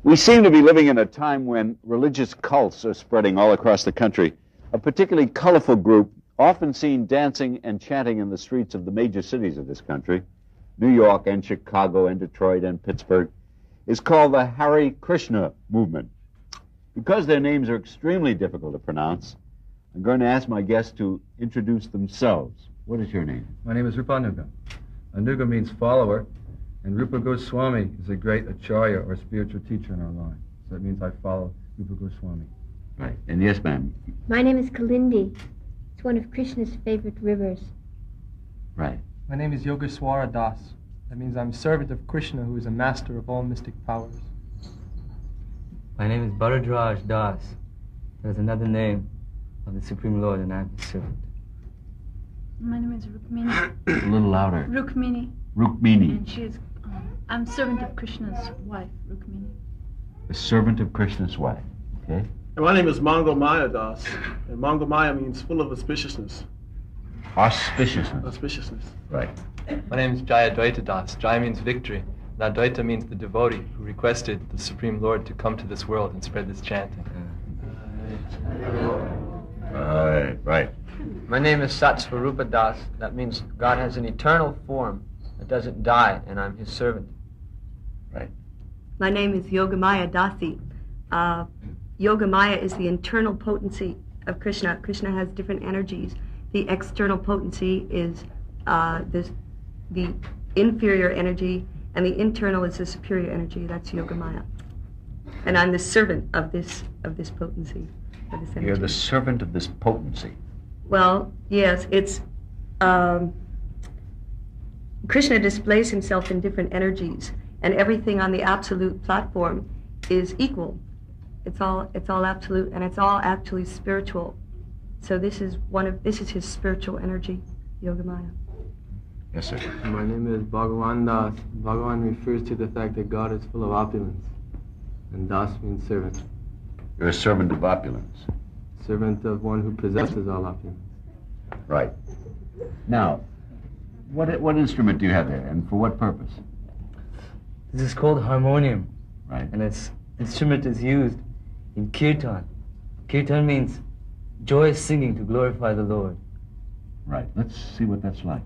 We seem to be living in a time when religious cults are spreading all across the country. A particularly colorful group, often seen dancing and chanting in the streets of the major cities of this country, New York and Chicago and Detroit and Pittsburgh, is called the Hare Krishna movement. Because their names are extremely difficult to pronounce, I'm going to ask my guests to introduce themselves. What is your name? My name is Rupanuga. Anuga means follower, and Rupa Goswami is a great acharya or spiritual teacher in our line. So that means I follow Rupa Goswami. Right. And yes, ma'am. My name is Kalindi. It's one of Krishna's favorite rivers. Right. My name is Yogeswara Das. That means I'm a servant of Krishna, who is a master of all mystic powers. My name is Bharadraj Das. There's another name of the Supreme Lord, and I'm his servant. My name is Rukmini. A little louder. Rukmini. Rukmini. And she is, I'm servant of Krishna's wife, Rukmini. A servant of Krishna's wife. Okay. And my name is Mangamaya Das. And Mangamaya means full of auspiciousness. Auspiciousness. Auspiciousness. Right. My name is Jayadvaita Das. Jaya means victory. And Advaita means the devotee who requested the Supreme Lord to come to this world and spread this chanting. Right. My name is Satsvarupa Das. That means God has an eternal form that doesn't die, and I'm his servant. Right. My name is Yogamaya Dasi. Yogamaya is the internal potency of Krishna. Krishna has different energies. The external potency is the inferior energy, and the internal is the superior energy. That's Yogamaya. And I'm the servant of this potency. Of this energy. You're the servant of this potency. Well, yes, it's Krishna displays himself in different energies, and everything on the absolute platform is equal. It's all absolute, and it's all actually spiritual. So this is his spiritual energy, Yogamaya. Yes, sir. My name is Bhagavan Das. Bhagavan refers to the fact that God is full of opulence, and Das means servant. You're a servant of opulence. Servant of one who possesses all opulence. Right. Now, what instrument do you have there, and for what purpose? This is called harmonium. Right. And its instrument is used in kirtan. Kirtan means joyous singing to glorify the Lord. Right. Let's see what that's like.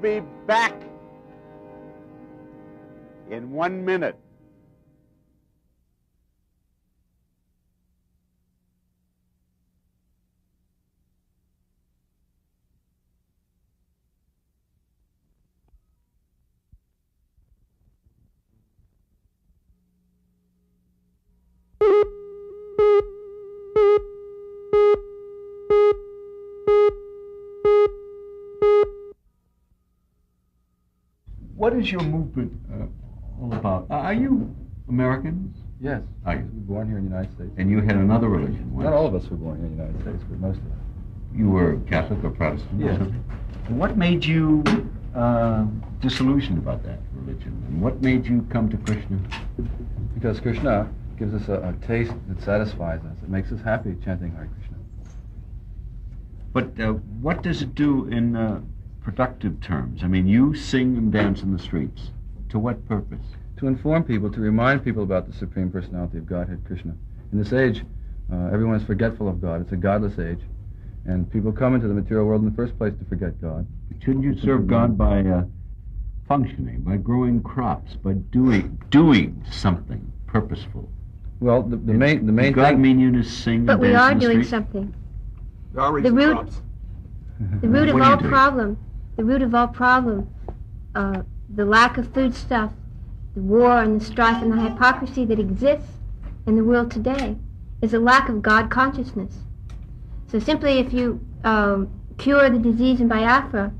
be back in 1 minute. What is your movement all about? Are you Americans? Yes. Are you? We were born here in the United States. And you had another religion once? Not all of us were born here in the United States, but most of us. You were Catholic or Protestant? Yes. Or something? And what made you disillusioned about that religion? And what made you come to Krishna? Because Krishna gives us a taste that satisfies us. It makes us happy chanting Hare Krishna. But what does it do in productive terms? I mean, you sing and dance in the streets. To what purpose? To inform people, to remind people about the Supreme Personality of Godhead, Krishna. In this age, everyone is forgetful of God. It's a godless age. And people come into the material world in the first place to forget God. But shouldn't you serve God by functioning, by growing crops, by doing something purposeful? Well, the main Does God thing... mean you to sing But and we dance are in the doing street? something. We are raising root- crops. The root of What are you all doing? problem, the root of all problem, the lack of foodstuff, the war and the strife and the hypocrisy that exists in the world today is a lack of God consciousness. So simply if you cure the disease in Biafra,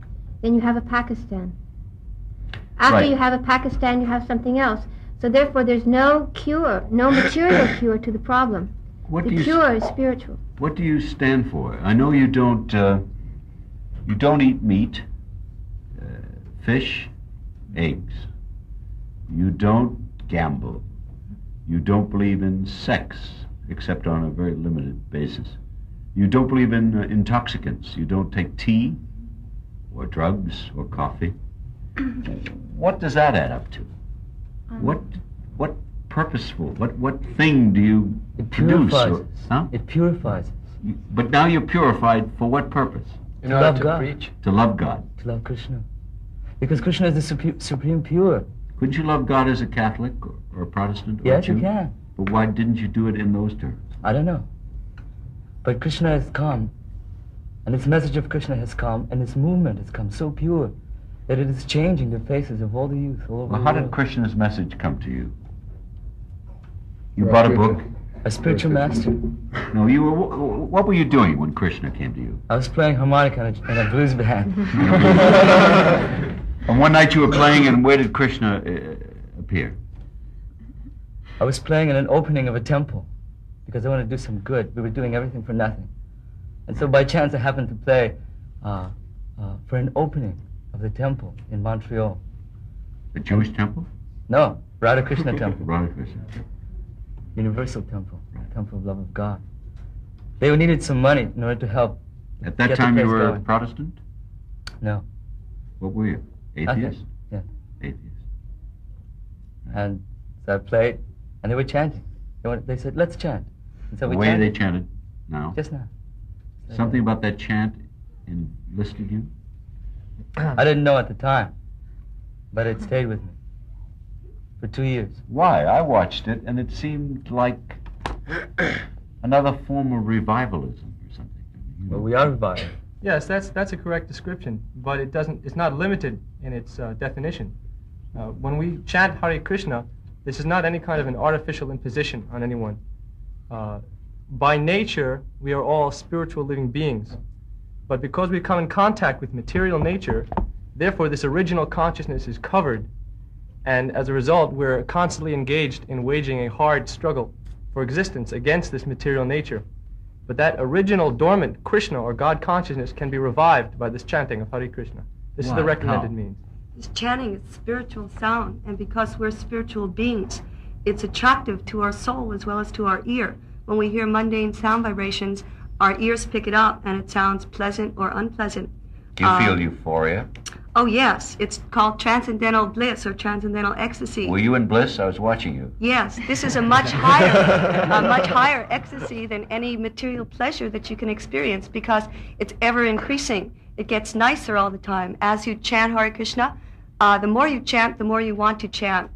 then you have a Pakistan. After Right. you have a Pakistan, you have something else. So therefore there's no cure, no material cure to the problem. What The do you cure is spiritual. What do you stand for? I know you don't eat meat, fish, eggs. You don't gamble. You don't believe in sex, except on a very limited basis. You don't believe in intoxicants. You don't take tea or drugs or coffee. What does that add up to? What purposeful, what thing do you It produce? purifies Or, us. huh? It purifies us. But now you're purified for what purpose? In To order love to God. preach. To love God. To love Krishna. Because Krishna is the supreme pure. Couldn't you love God as a Catholic or a Protestant or a Yes, Jew? you can. But why didn't you do it in those terms? I don't know. But Krishna has come, and its message of Krishna has come, and its movement has come so pure that it is changing the faces of all the youth all over Well, the how world. did Krishna's message come to you? You bought a book? A spiritual master. No, you were. What were you doing when Krishna came to you? I was playing harmonica in a blues band. And one night you were playing, and where did Krishna appear? I was playing in an opening of a temple because I wanted to do some good. We were doing everything for nothing. And so by chance I happened to play for an opening of the temple in Montreal. The Jewish temple? No, Radha Krishna temple. Radha Krishna. Universal temple, temple of love of God. They needed some money in order to help. At that get the time you place were going. Protestant? No. What were you? Atheist? Yeah. Atheist. And so I played, and they were chanting. They said, let's chant. And so The we way chanted. they chanted now? Just now. Something about that chant enlisted you? I didn't know at the time, but it stayed with me for 2 years. Why? I watched it, and it seemed like another form of revivalism or something. Well, we are revived. Yes, that's a correct description, but it's not limited in its definition. When we chant Hare Krishna, this is not any kind of an artificial imposition on anyone. By nature, we are all spiritual living beings, but because we come in contact with material nature, therefore this original consciousness is covered, and as a result, we're constantly engaged in waging a hard struggle for existence against this material nature. But that original dormant Krishna or God consciousness can be revived by this chanting of Hare Krishna. This is the Why? recommended How? means. This chanting is spiritual sound, and because we're spiritual beings, it's attractive to our soul as well as to our ear. When we hear mundane sound vibrations, our ears pick it up, and it sounds pleasant or unpleasant. Do you feel euphoria? Oh, yes. It's called transcendental bliss or transcendental ecstasy. Were you in bliss? I was watching you. Yes, this is a much higher ecstasy than any material pleasure that you can experience because it's ever increasing. It gets nicer all the time. As you chant Hare Krishna, the more you chant, the more you want to chant.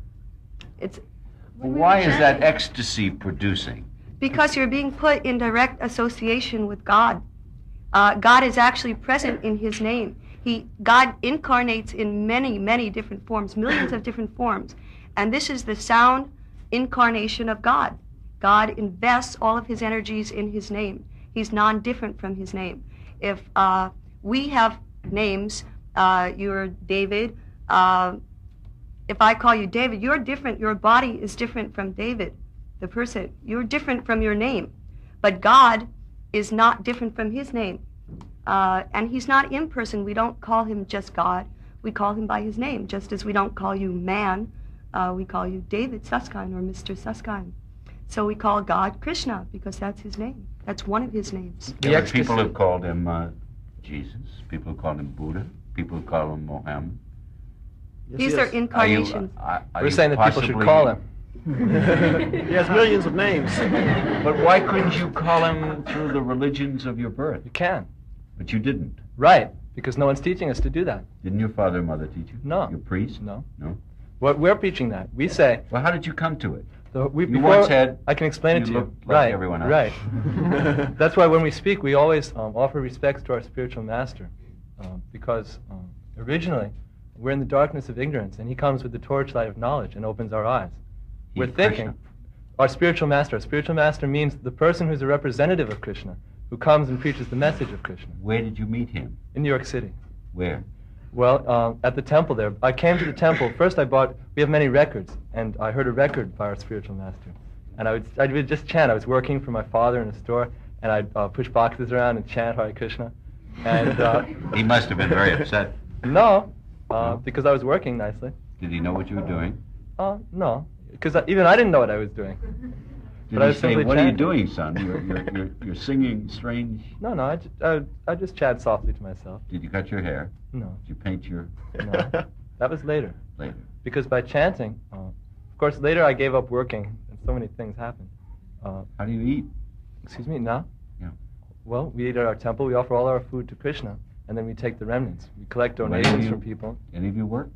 Why is that ecstasy producing? Because you're being put in direct association with God. God is actually present in His name. God incarnates in many, many different forms, millions of different forms. And this is the sound incarnation of God. God invests all of His energies in His name. He's non-different from His name. If we have names, you're David. If I call you David, you're different. Your body is different from David, the person. You're different from your name. But God is not different from His name. And He's not impersonal. We don't call Him just God. We call Him by His name, just as we don't call you man. We call you David Susskind or Mr. Susskind. So we call God Krishna because that's His name. That's one of His names. There are people who called Him Jesus, people who called Him Buddha, people who call Him Mohammed. These are incarnations. We're saying that people should call Him. He has millions of names. But why couldn't you call Him through the religions of your birth? You can. But you didn't. Right, because no one's teaching us to do that. Didn't your father and mother teach you? No. Your priest? No. No? Well, we're preaching that. We say... Well, how did you come to it? You once had... I can explain it to you. Looked like everyone else. Right. That's why when we speak, we always offer respects to our spiritual master. Because originally, we're in the darkness of ignorance, and He comes with the torchlight of knowledge and opens our eyes. We're thinking... Krishna. Our spiritual master means the person who's a representative of Krishna, who comes and preaches the message of Krishna. Where did you meet Him? In New York City. Where? Well, at the temple there. I came to the temple. First we have many records, and I heard a record by our spiritual master. And I would just chant. I was working for my father in a store, and I'd push boxes around and chant Hare Krishna. And he must have been very upset. No, because I was working nicely. Did he know what you were doing? No, because even I didn't know what I was doing. Did he say, "What are you doing, son? You're singing strange"? No, I just chat softly to myself. Did you cut your hair? No. Did you paint your? No, that was later. Later. Because by chanting, of course, later I gave up working, and so many things happened. How do you eat? Excuse me, now? Yeah. Well, we eat at our temple. We offer all our food to Krishna, and then we take the remnants. We collect donations from people. Any of you work?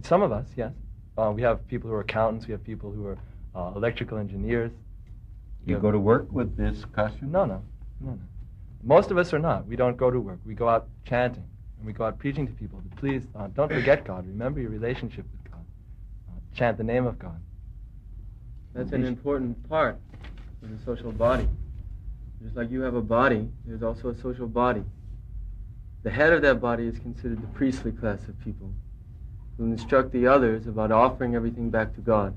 Some of us, yes. We have people who are accountants. We have people who are electrical engineers. You go to work with this costume? No. Most of us are not. We don't go to work. We go out chanting, and we go out preaching to people. But please, don't forget God. Remember your relationship with God. Chant the name of God. That's an important part of the social body. Just like you have a body, there's also a social body. The head of that body is considered the priestly class of people who instruct the others about offering everything back to God.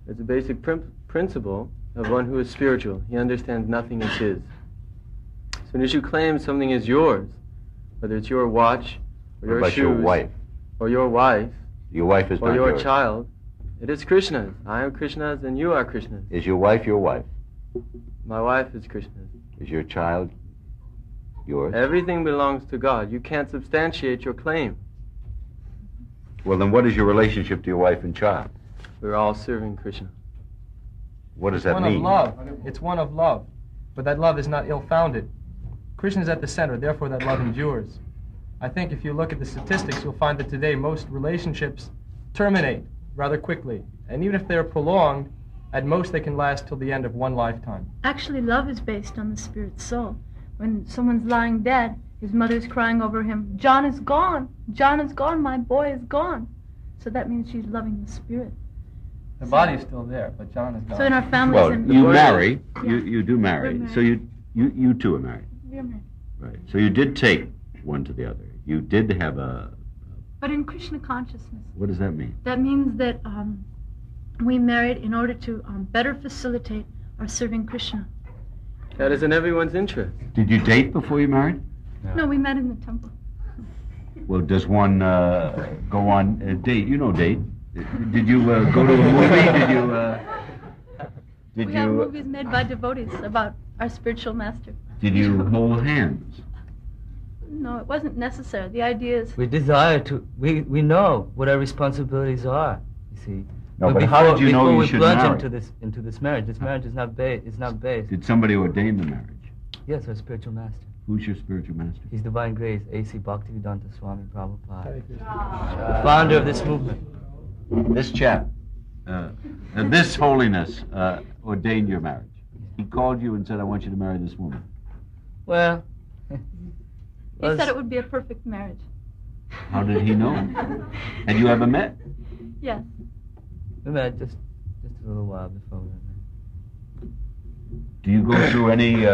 It's a basic principle of one who is spiritual. He understands nothing is his. As soon as you claim something is yours, whether it's your watch, or your shoes, your wife? Or your wife, your wife is or not your yours. child, it is Krishna's. I am Krishna's and you are Krishna's. Is your wife your wife? My wife is Krishna's. Is your child yours? Everything belongs to God. You can't substantiate your claim. Well, then what is your relationship to your wife and child? We're all serving Krishna. What does that mean? It's one of love. It's one of love. But that love is not ill-founded. Krishna is at the center, therefore that love endures. I think if you look at the statistics, you'll find that today most relationships terminate rather quickly. And even if they're prolonged, at most they can last till the end of one lifetime. Actually, love is based on the spirit soul. When someone's lying dead, his mother's crying over him, John is gone, John is gone, my boy is gone. So that means she's loving the spirit. The body's still there, but John is gone. So in our families... Well, you marry, you do marry, so you two are married. We're married. Right, so you did take one to the other. You did have a... But in Krishna consciousness. What does that mean? That means that we married in order to better facilitate our serving Krishna. That is in everyone's interest. Did you date before you married? No, we met in the temple. Well, does one go on a date? You know date. Did you go to a movie? We have movies made by devotees about our spiritual master. Did you hold hands? No, it wasn't necessary. The idea is... We desire to... We know what our responsibilities are, you see. No, but how did you know you should marry? Before we plunge into this marriage is not based... Did somebody ordain the marriage? Yes, our spiritual master. Who's your spiritual master? His Divine Grace, A.C. Bhaktivedanta Swami Prabhupada, the founder of this movement. This chap, this holiness ordained your marriage. He called you and said, I want you to marry this woman. Well, He said it would be a perfect marriage. How did he know? Had you ever met? Yes. we met just a little while before we met. Do you go through any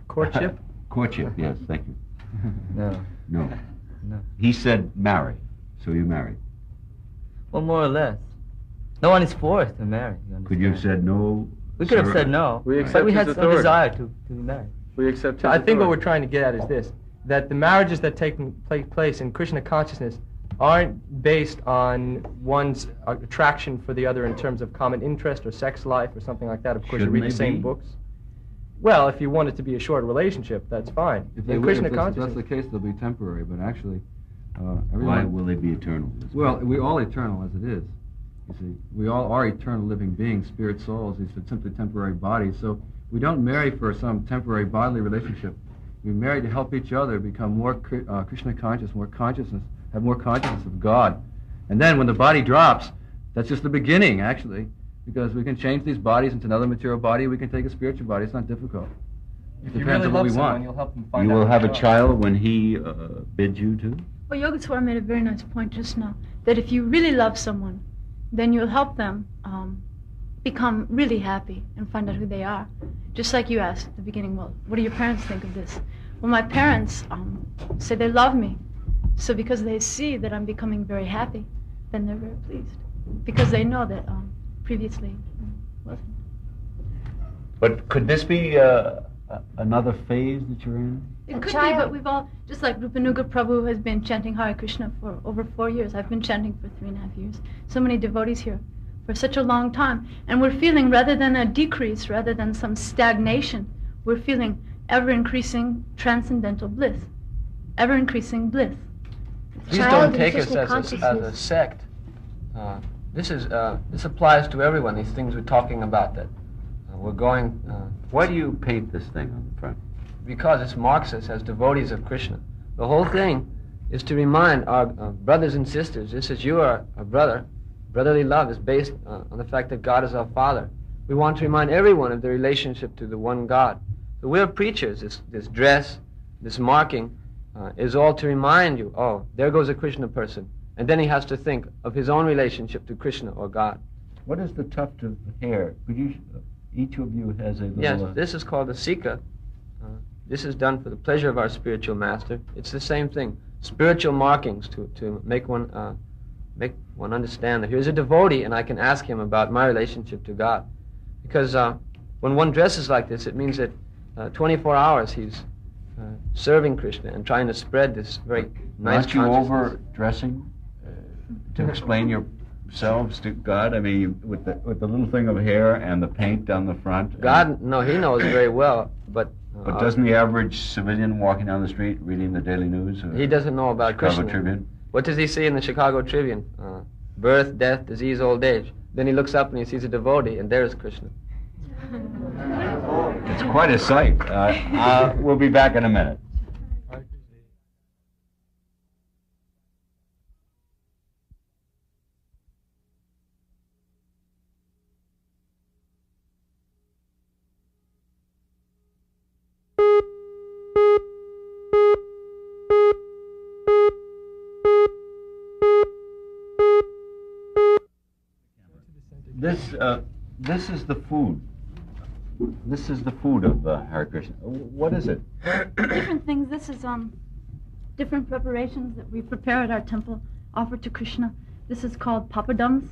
Courtship? Courtship, yes, thank you. No. No. No. He said marry, so you married. Well, more or less. No one is forced to marry. Could you have said no? We could have sir? said no, We but accept we his had some authority. desire to be married. We accept his I think what authority. we're trying to get at is this, that the marriages that take place in Krishna consciousness aren't based on one's attraction for the other in terms of common interest or sex life or something like that. Of course, Shouldn't you read they the same be? books. Well, if you want it to be a short relationship, that's fine. If they In will, Krishna if that's consciousness, the case, they'll be temporary, but actually, Why everyone... will they be eternal? Well, we're all eternal as it is. You see, we all are eternal living beings, spirit souls. These are simply temporary bodies. So we don't marry for some temporary bodily relationship. We marry to help each other become more Krishna conscious, more consciousness, have more consciousness of God. And then when the body drops, that's just the beginning, actually, because we can change these bodies into another material body. We can take a spiritual body. It's not difficult. if you Depends really on what love we someone, want. you'll help them find You out will who have they a are. child when he bids you to? Well, Yogaswara made a very nice point just now, that if you really love someone, then you'll help them become really happy and find out who they are. Just like you asked at the beginning, well, what do your parents think of this? Well, my parents say they love me. So because they see that I'm becoming very happy, then they're very pleased. Because they know that previously wasn't. But could this be another phase that you're in? It could be, but we've all, just like Rupanuga Prabhu has been chanting Hare Krishna for over 4 years. I've been chanting for 3.5 years. So many devotees here for such a long time. And we're feeling, rather than a decrease, rather than some stagnation, we're feeling ever-increasing transcendental bliss. Ever-increasing bliss. Please don't take us as a sect. This applies to everyone, these things we're talking about, that we're going... Why do you paint this thing on the front? Because it marks us as devotees of Krishna. The whole thing is to remind our brothers and sisters, just as you are a brother, brotherly love is based on the fact that God is our Father. We want to remind everyone of the relationship to the one God. So we're preachers. This dress, this marking, is all to remind you, oh, there goes a Krishna person. And then he has to think of his own relationship to Krishna or God. What is the tuft of hair? Could you, each of you has a little... Yes, this is called a sika. This is done for the pleasure of our spiritual master. It's the same thing. Spiritual markings to make one understand that here's a devotee and I can ask him about my relationship to God. Because when one dresses like this, it means that 24 hours he's serving Krishna and trying to spread this very nice Aren't you consciousness. over-dressing to explain yourselves to God? I mean, with the little thing of hair and the paint on the front. God, no, he knows very well, but doesn't the average civilian walking down the street reading the Daily News? He doesn't know about Chicago Krishna. Tribune? What does he see in the Chicago Tribune? Birth, death, disease, old age. Then he looks up and he sees a devotee, and there's Krishna. It's quite a sight. We'll be back in a minute. This is the food. This is the food of Hare Krishna. What is it? Different things. This is different preparations that we prepare at our temple, offer to Krishna. This is called papadums,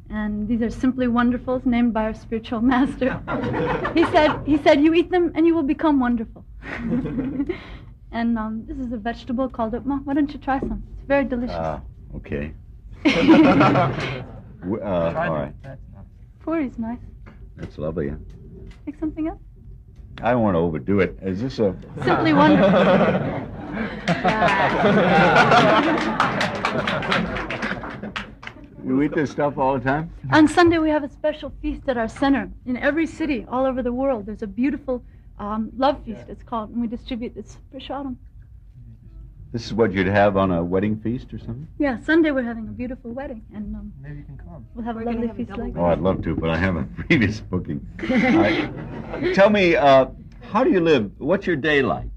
and these are simply wonderfuls named by our spiritual master. He said, you eat them and you will become wonderful. And this is a vegetable called upma. Why don't you try some? It's very delicious. Okay. All right. Puri's nice. That's lovely. Yeah. Take something else? I don't want to overdo it. Is this a... Simply wonderful. You eat this stuff all the time? On Sunday we have a special feast at our center. In every city all over the world there's a beautiful love feast, it's called, and we distribute this prasadam. This is what you'd have on a wedding feast or something? Yeah, Sunday we're having a beautiful wedding, and Maybe you can come. we'll have a We're gonna lovely have a feast double like Oh, I'd love to, but I have a previous booking. Tell me, how do you live? What's your day like?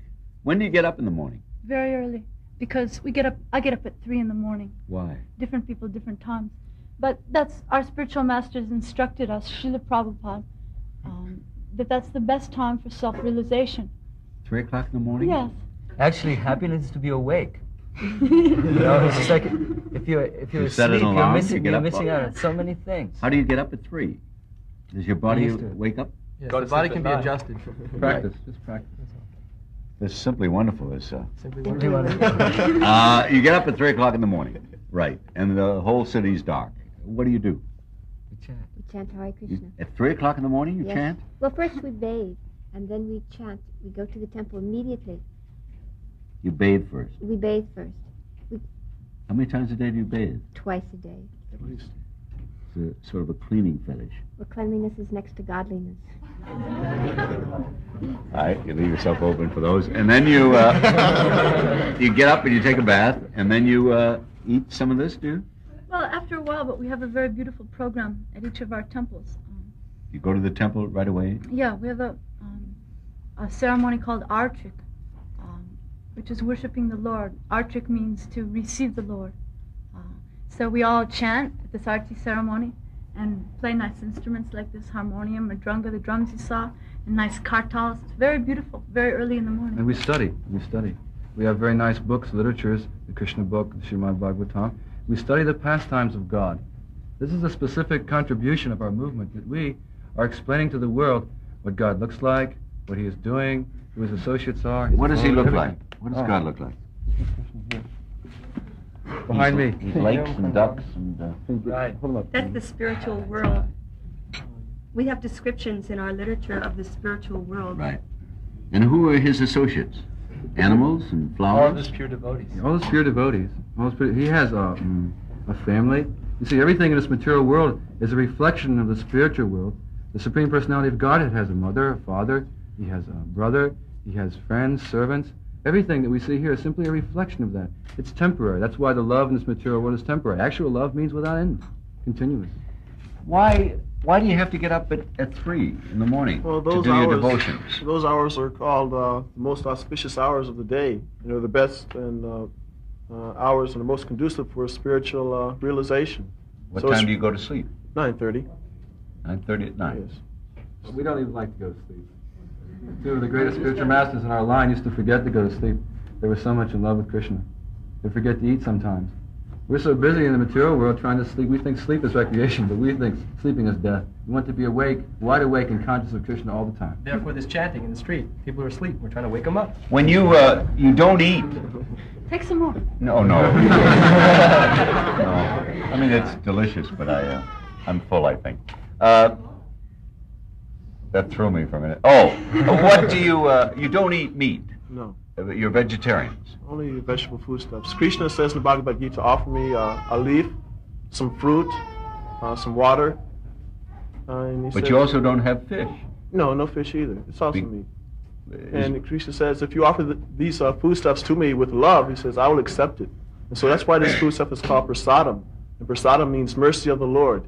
When do you get up in the morning? very early, because I get up at 3 in the morning. Why? Different people, different times. But that's, our spiritual masters instructed us, Srila Prabhupada, that's the best time for self-realization. 3 o'clock in the morning? Yes. Actually, happiness is to be awake. It's just like if you're You set an asleep, alarm, you're missing out on so many things. How do you get up at 3? Does your body used to. wake up? Yes, Go the to body sleep can at be 9. adjusted. Practice, just practice. This is simply wonderful. It's, Simply Simply wonderful. wonderful. you get up at 3 o'clock in the morning, right, and the whole city's dark. What do you do? We chant Hare Krishna. At 3 o'clock in the morning, you Yes. chant? Well, first we bathe, and then we chant. We go to the temple immediately. You bathe first. We bathe first, How many times a day do you bathe? twice a day. It's a, sort of a cleaning fetish. Well, cleanliness is next to godliness. All right, you leave yourself open for those. And then you you get up and you take a bath, and then you eat some of this, do you? Well, after a while, but we have a very beautiful program at each of our temples. You go to the temple right away? Yeah, we have a ceremony called Archik, which is worshiping the Lord. Archik means to receive the Lord. So we all chant at this Arti ceremony and play nice instruments like this harmonium, madrunga, the drums you saw, and nice kartals. It's very beautiful, very early in the morning. And we study. We have very nice books, literatures, the Krishna book, the Srimad Bhagavatam. We study the pastimes of God. This is a specific contribution of our movement, that we are explaining to the world what God looks like, what he is doing, who his associates are. What does he look everything. like? What does God look like? Behind me. He's lakes and ducks and... Right. Hold him up. That's the spiritual world. We have descriptions in our literature of the spiritual world. Right. And who are his associates? Animals and All of flowers? his pure devotees. All his pure devotees. He has a family. You see, everything in this material world is a reflection of the spiritual world. The Supreme Personality of Godhead has a mother, a father, he has a brother, he has friends, servants. Everything that we see here is simply a reflection of that. It's temporary. That's why the love in this material world is temporary. Actual love means without end, continuous. Why do you have to get up at 3 in the morning Well, to those do your hours, devotions? those hours are called the most auspicious hours of the day. You know, the best and hours and the most conducive for spiritual realization. What So it's time do you go to sleep? 9:30. 9:30 at night. Yes. We don't even like to go to sleep. Two of the greatest spiritual masters in our line used to forget to go to sleep. They were so much in love with Krishna. They forget to eat sometimes. We're so busy in the material world trying to sleep. We think sleep is recreation, but we think sleeping is death. We want to be awake, wide awake, and conscious of Krishna all the time. Therefore, this chanting in the street, people are asleep. We're trying to wake them up. When you don't eat. Take some more. No. No. I mean, it's delicious, but I'm full, I think. That threw me for a minute. Oh, what do you don't eat meat? No. You're vegetarians. Only vegetable foodstuffs. Krishna says in the Bhagavad Gita, offer me a leaf, some fruit, some water. And he But says, you also don't have fish. No fish either. It's also meat. Is- And Krishna says, if you offer these foodstuffs to me with love, he says, I will accept it. And so that's why this foodstuff is called prasadam. And prasadam means mercy of the Lord.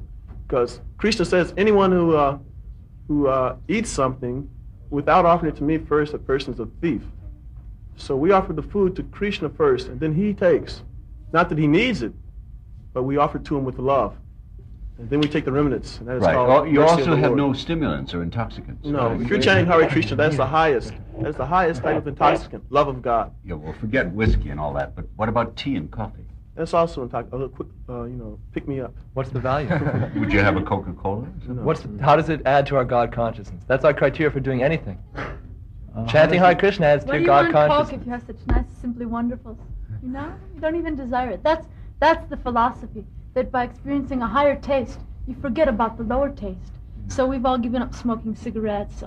Because Krishna says, anyone who eats something without offering it to me first, that person is a thief. So we offer the food to Krishna first, and then he takes. Not that he needs it, but we offer it to him with love. And then we take the remnants. And that is right. called You mercy also of the have Lord. no stimulants or intoxicants. No, right? if you're chanting Hare Krishna, that's the highest. That's the highest type of intoxicant, love of God. Yeah, well, forget whiskey and all that, but what about tea and coffee? That's also intoxicant. A little quick, pick me up. What's the value? Would you have a Coca-Cola? No. How does it add to our God consciousness? That's our criteria for doing anything. Chanting Hare Krishna adds Why to do your you God want Coke consciousness. if you have such nice, simply wonderfuls? You know, you don't even desire it. That's the philosophy, that by experiencing a higher taste, you forget about the lower taste. So we've all given up smoking cigarettes,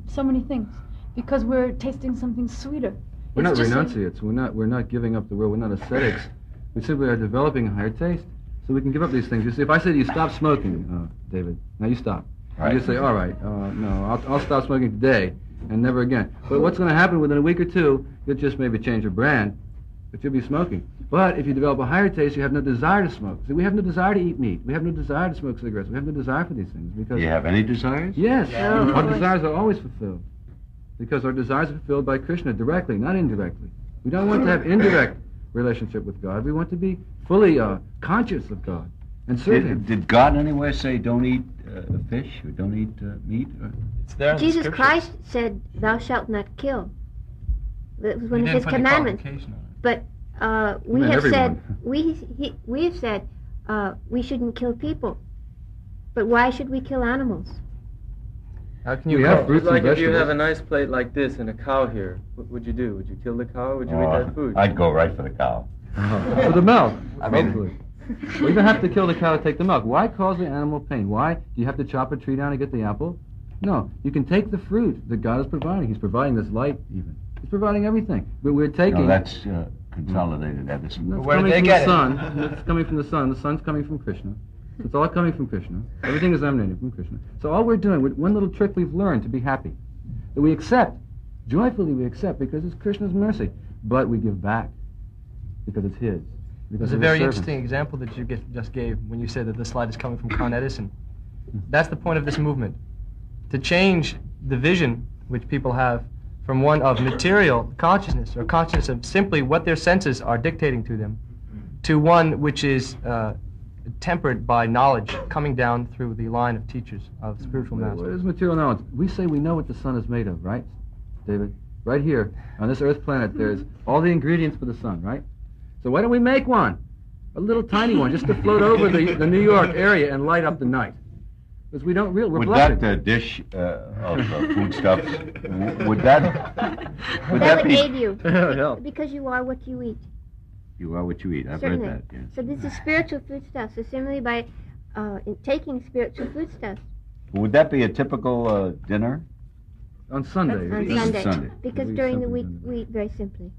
so many things, because we're tasting something sweeter. We're not It's just like- renunciates. We're not giving up the world. We're not ascetics. We simply are developing a higher taste, so we can give up these things. You see, if I say to you, stop smoking, David, now you stop. Right. You just say, all right, no, I'll stop smoking today. and never again. But what's going to happen within a week or two, you'll just maybe change your brand, but you'll be smoking. But if you develop a higher taste, you have no desire to smoke. See, we have no desire to eat meat. We have no desire to smoke cigarettes. We have no desire for these things. Because Do you have any desires? Yes. No. Our desires are always fulfilled. Because our desires are fulfilled by Krishna directly, not indirectly. We don't want to have indirect relationship with God. We want to be fully conscious of God and serve Him. Did God anywhere say don't eat fish or don't eat meat? Or? It's there in the Jesus scriptures. Christ said, "Thou shalt not kill." That was one He of didn't His put the commandments. qualification on it. But we Command have said everyone. we have said we shouldn't kill people. But why should we kill animals? How can you We kill? have fruits It's like and if you have a vegetables. nice plate like this and a cow here, what would you do? Would you kill the cow or would you eat that food? I'd go right for the cow. For the milk. I mean- hopefully. Well, you don't have to kill the cow to take the milk. Why cause the animal pain? Why? Do you have to chop a tree down to get the apple? No. You can take the fruit that God is providing. He's providing this light, even. He's providing everything. But we're taking... No, that's consolidated Edison. That's Where did coming they from get the it? sun. It's coming from the sun. The sun's coming from Krishna. It's all coming from Krishna. Everything is emanating from Krishna. So all we're doing, one little trick we've learned to be happy, that we accept, joyfully we accept, because it's Krishna's mercy. But we give back, because it's His. Because There's a we're very servants. interesting example that you just gave when you said that this light is coming from Con Edison. That's the point of this movement. To change the vision which people have from one of material consciousness or consciousness of simply what their senses are dictating to them to one which is tempered by knowledge coming down through the line of teachers, of spiritual What masters. is material knowledge? We say we know what the sun is made of, right, David? Right here, on this earth planet, there's all the ingredients for the sun, right? So why don't we make one? A little tiny one, just to float over the New York area and light up the night. Because we don't we're Would blessed. that dish of foodstuffs, would that That would be... aid you. Yeah. Because you are what you eat. You are what you eat. I've Certainly. read that, yes. So this is spiritual foodstuff. So similarly, by taking spiritual foodstuff Would that be a typical dinner? On Sunday. on This is Sunday, Sunday. because We eat during the something week Sunday. we eat very simply.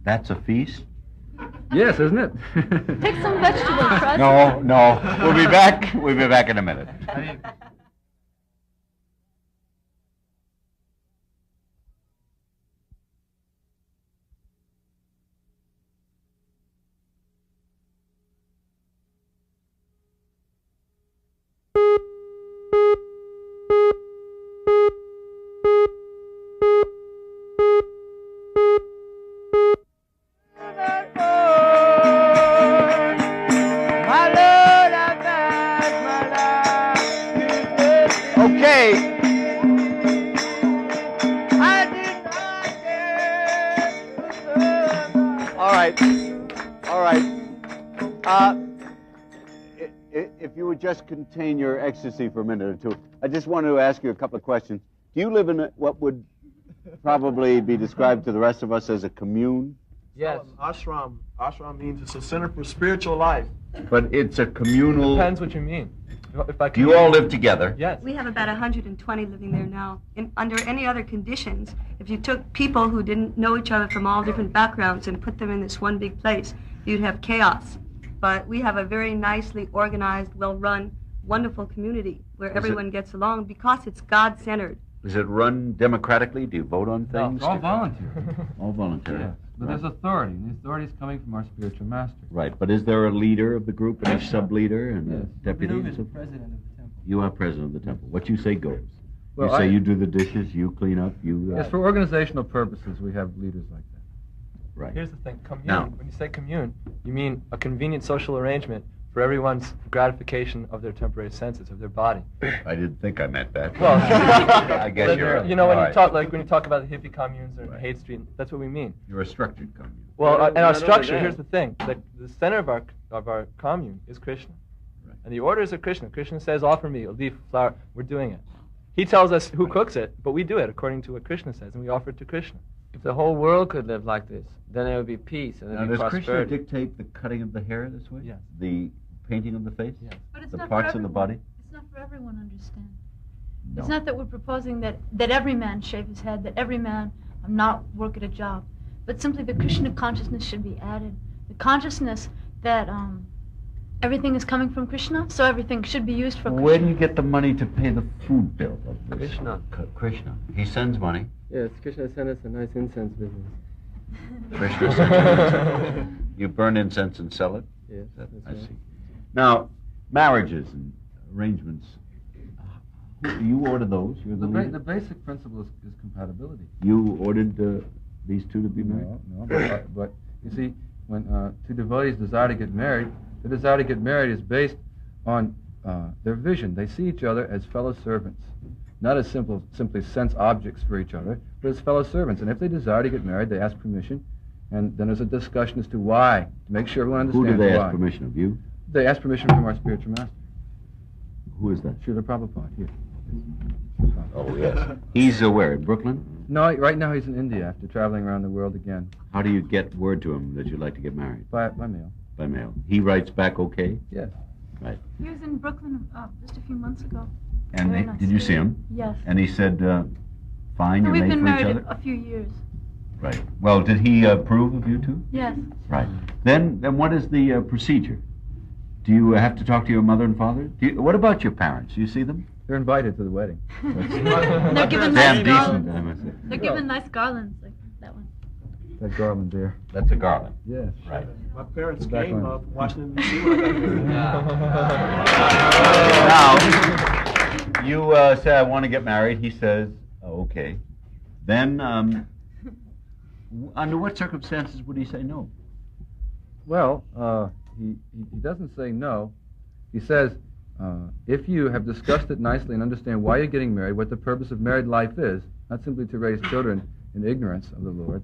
That's a feast? Yes, isn't it? Take some vegetables, try No. We'll be back. We'll be back in a minute. Okay. All right. If you would just contain your ecstasy for a minute or two, I just wanted to ask you a couple of questions. Do you live in what would probably be described to the rest of us as a commune? Yes. Ashram. Ashram means it's a center for spiritual life. But it's a communal... Depends what you mean. If I Do you all live together? Yes. We have about 120 living there now. Under any other conditions, if you took people who didn't know each other from all different backgrounds and put them in this one big place, you'd have chaos. But we have a very nicely organized, well-run, wonderful community where everyone gets along because it's God-centered. Is it run democratically? Do you vote on No, things? It's all volunteer. All voluntary. Yeah. But there's authority, and the authority is coming from our spiritual master. Right, but is there a leader of the group and a sub-leader and Yes. a deputy? and so- president of the temple. You are president of the temple. What you say goes. Well, you say I- you do the dishes, you clean up, you... Yes, for organizational purposes, we have leaders like that. Right. Here's the thing. Commune. Now- When you say commune, you mean a convenient social arrangement for everyone's gratification of their temporary senses, of their body. I didn't think I meant that. Well, I guess you're right. You know, when All you right. talk when you talk about the hippie communes or Right. Hate Street, that's what we mean. You're a structured commune. Well, Not and our only structure. that. Here's the thing: the center of our commune is Krishna, Right. and the orders of Krishna. Krishna says, "Offer me a leaf, flower." We're doing it. He tells us who cooks it, but we do it according to what Krishna says, and we offer it to Krishna. If the whole world could live like this, then there would be peace and Now, there'd be does Krishna prosperity. dictate the cutting of the hair this way? Yes. The painting of the face? Yes. But it's The not parts for of the everyone. body? It's not for everyone, understand. No. It's not that we're proposing that every man shave his head, that every man not work at a job, but simply the Krishna consciousness should be added. The consciousness that Everything is coming from Krishna, so everything should be used for Krishna. Where do you get the money to pay the food bill of this? Krishna. Krishna. He sends money. Yes, Krishna sent us a nice incense business. Krishna sends you incense. You burn incense and sell it? Yes, that's I right. see. Now, marriages and arrangements, you order those? You're the leader? The basic principle is compatibility. You ordered these two to be married? No, but you see, when two devotees desire to get married, the desire to get married is based on their vision. They see each other as fellow servants, not as simply sense objects for each other, but as fellow servants. And if they desire to get married, they ask permission, and then there's a discussion as to why, to make sure everyone understands why. Who do they ask permission of? You? They ask permission from our spiritual master. Who is that? Srila Prabhupada, here. Oh, yes. He's where, in Brooklyn? No, right now he's in India after traveling around the world again. How do you get word to him that you'd like to get married? By mail. By mail. He writes back okay? Yes. Right. He was in Brooklyn just a few months ago. And Very nice. did you see him? Yes. And he said, fine, you're We've made been for each married other? a few years. Right. Well, did he approve of you two? Yes. Right. Then what is the procedure? Do you have to talk to your mother and father? What about your parents? Do you see them? They're invited to the wedding. They're given Damn nice decent, garlands. I must say. They're given nice garlands like that one. That garland there. That's a garland. Yes. Right. My parents Back came on. from Washington, D.C. when I got here. Now, you say, I want to get married. He says, oh, okay. Then, under what circumstances would he say no? Well, he doesn't say no. He says, if you have discussed it nicely and understand why you're getting married, what the purpose of married life is, not simply to raise children in ignorance of the Lord,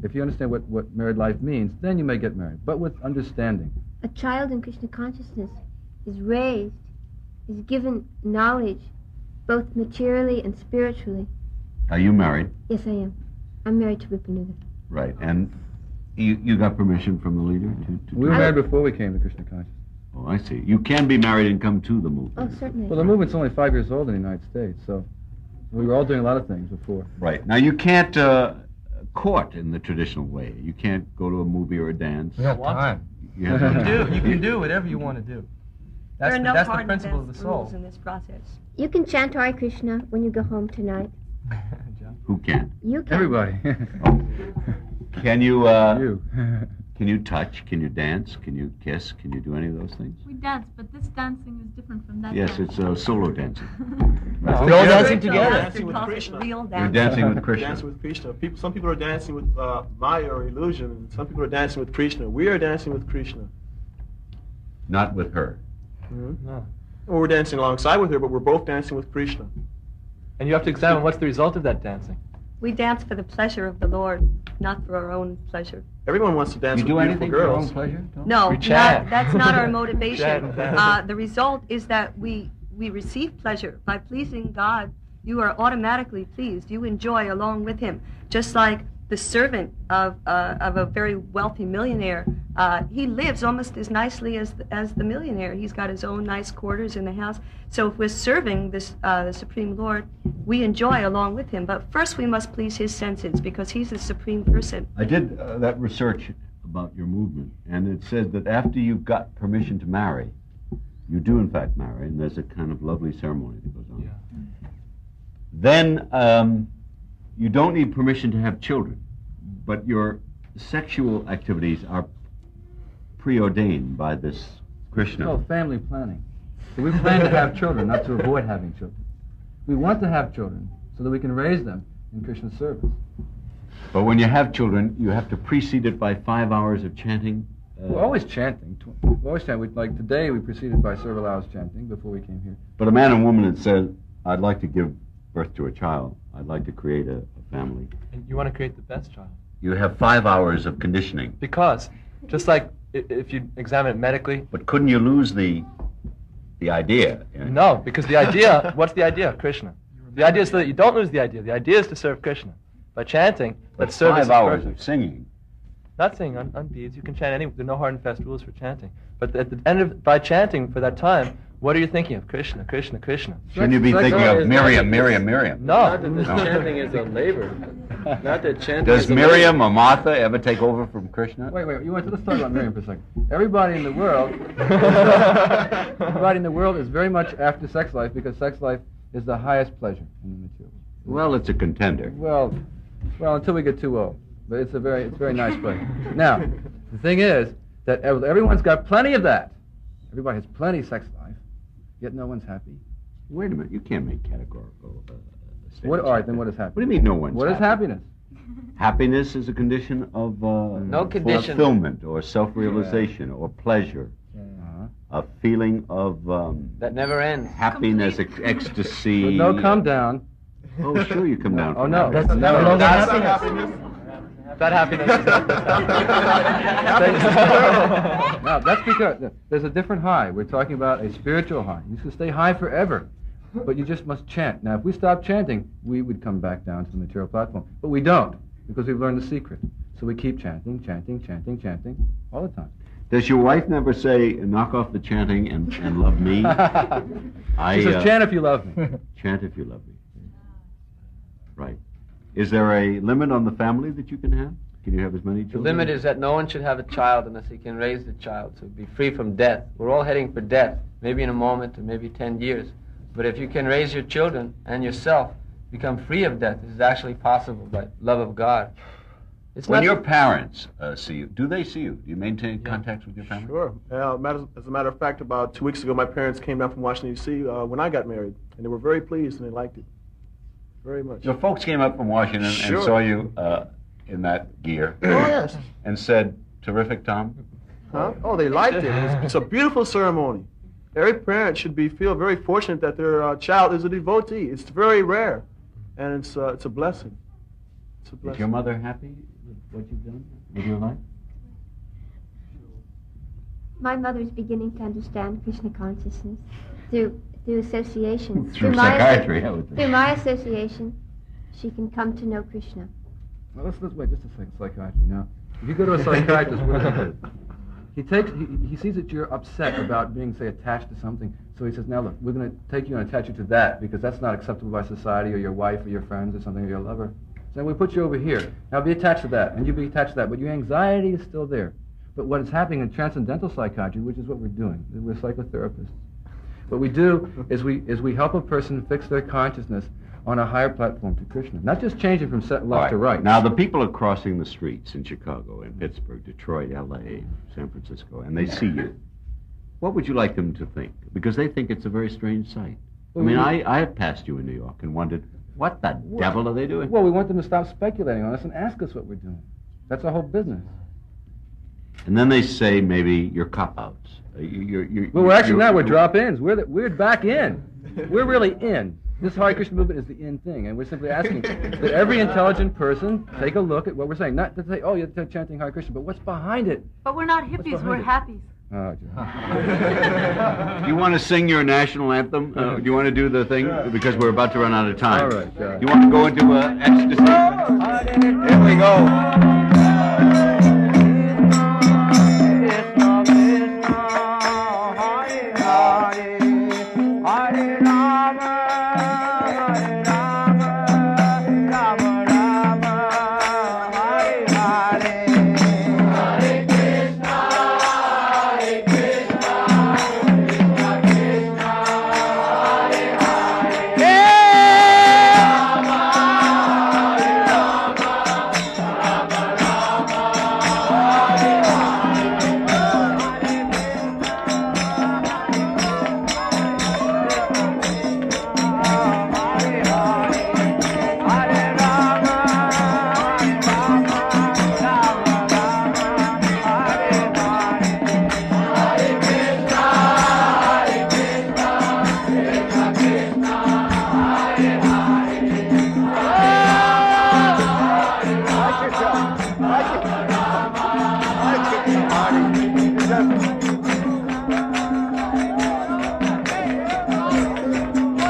if you understand what married life means, then you may get married, but with understanding. A child in Krishna consciousness is raised, is given knowledge, both materially and spiritually. Are you married? Yes, I am. I'm married to Vipanuga. Right. And you got permission from the leader to We were married before we came to Krishna consciousness. Oh, I see. You can be married and come to the movement. Oh, certainly. Well, the movement's only 5 years old in the United States, so we were all doing a lot of things before. Right. Now, you can't court in the traditional way. You can't go to a movie or a dance. We have time. You have no time. You can do whatever you want to do. There are no That's the hard and principle of fast the soul. rules in this process. You can chant Hare Krishna when you go home tonight. Who can? You can. Everybody. Can you? You. Can you touch? Can you dance? Can you kiss? Can you do any of those things? We dance, but this dancing is different from that. Yes, dance. it's solo dancing. We're all dancing Spiritual together. master with calls it Krishna. real You're dancing. dancing with Krishna. Dancing with Krishna. Some people are dancing with Maya or illusion, and some people are dancing with Krishna. We are dancing with Krishna. Not with her. No. Well, we're dancing alongside with her, but we're both dancing with Krishna. And you have to examine what's the result of that dancing. We dance for the pleasure of the Lord, not for our own pleasure. Everyone wants to dance You with do beautiful anything for your girls. own pleasure? Tom? No, We chant. that's not our motivation. Chant. The result is that we receive pleasure. By pleasing God, you are automatically pleased. You enjoy along with Him. Just like the servant of a very wealthy millionaire, he lives almost as nicely as the millionaire. He's got his own nice quarters in the house. So if we're serving this the Supreme Lord, we enjoy along with Him. But first we must please His senses because He's the Supreme Person. I did that research about your movement, and it says that after you've got permission to marry, you do in fact marry, and there's a kind of lovely ceremony that goes on. Yeah. Then you don't need permission to have children, but your sexual activities are preordained by this It's Krishna. called family planning. So we plan to have children, not to avoid having children. We want to have children so that we can raise them in Krishna's service. But when you have children, you have to precede it by 5 hours of chanting. We're always chanting. We always chant. Like today, we preceded by several hours chanting before we came here. But a man and woman that says, I'd like to give birth to a child, I'd like to create a family, And you want to create the best child. you have 5 hours of conditioning. Because, just like if you examine it medically, But couldn't you lose the idea? no, because the idea, what's the idea? Krishna. The idea is so that you don't lose the idea. The idea is to serve Krishna. By chanting, But that service 5 is hours perfect. of singing. Not singing on beads. You can chant any. There are no hard and fast rules for chanting. But at the end of by chanting for that time, what are you thinking of? Krishna, Krishna, Krishna. Shouldn't you be thinking of Miriam, Miriam, Miriam? No. Not that this chanting is a labor. Not that chanting. Does Miriam or Martha ever take over from Krishna? Wait. Let's talk about Miriam for a second. Everybody in the world is very much after sex life because sex life is the highest pleasure in the material. Well, it's a contender. Well, until we get too old. But it's very nice place. Now, the thing is that everyone's got plenty of that. Everybody has plenty of sex life, yet no one's happy. Wait a minute, you can't make categorical statements. All right, then what is happiness? What do you mean no one's What is happiness? Happiness is a condition of fulfillment or self-realization or pleasure. A feeling of that never ends. Happiness, ecstasy. No, come down. Oh, sure, you come down. Oh, no. That's no longer happiness. That happiness is No, that's because there's a different high. We're talking about a spiritual high. You can stay high forever, but you just must chant. Now, if we stop chanting, we would come back down to the material platform. But we don't, because we've learned the secret. So we keep chanting all the time. Does your wife never say, knock off the chanting and love me? She says, chant if you love me. Chant if you love me. Right. Is there a limit on the family that you can have? Can you have as many children? The limit is that no one should have a child unless he can raise the child to be free from death. We're all heading for death, maybe in a moment or maybe 10 years. But if you can raise your children and yourself, become free of death, this is actually possible by love of God. When your parents see you, do they see you? Do you maintain contacts with your family? Sure. As a matter of fact, about 2 weeks ago, my parents came down from Washington, D.C. When I got married, and they were very pleased and they liked it very much. Your folks came up from Washington and saw you in that gear. Oh, yes. And said, terrific, Tom? Huh? Oh, they liked it. It's a beautiful ceremony. Every parent should feel very fortunate that their child is a devotee. It's very rare, and it's a blessing. It's a blessing. Is your mother happy with what you've done with your life? My mother is beginning to understand Krishna consciousness through association. Through psychiatry, I would think. Through my association, she can come to know Krishna. Well, let's wait just a second. Psychiatry. Now, if you go to a psychiatrist, what does he do? He sees that you're upset about being, say, attached to something. So he says, now look, we're going to take you and attach you to that because that's not acceptable by society or your wife or your friends or something or your lover. So we put you over here. Now be attached to that, and you be attached to that, but your anxiety is still there. But what is happening in transcendental psychiatry, which is what we're doing, we're psychotherapists. What we do is we help a person fix their consciousness on a higher platform to Krishna, not just changing from left to right. Now the people are crossing the streets in Chicago, in Pittsburgh, Detroit, L.A., San Francisco, and they see you. What would you like them to think? Because they think it's a very strange sight. I mean, I have passed you in New York and wondered, what the devil are they doing? Well, we want them to stop speculating on us and ask us what we're doing. That's our whole business. And then they say maybe you're cop-outs. Well, we're drop-ins. We're back in. We're really in. This Hare Krishna movement is the in thing, and we're simply asking that every intelligent person take a look at what we're saying. Not to say, oh, you're chanting Hare Krishna, but what's behind it? But we're not hippies, we're happies. Oh, do you want to sing your national anthem? Do you want to do the thing? Because we're about to run out of time. All right. Do you want to go into ecstasy? Here we go.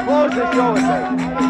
Close the show with that.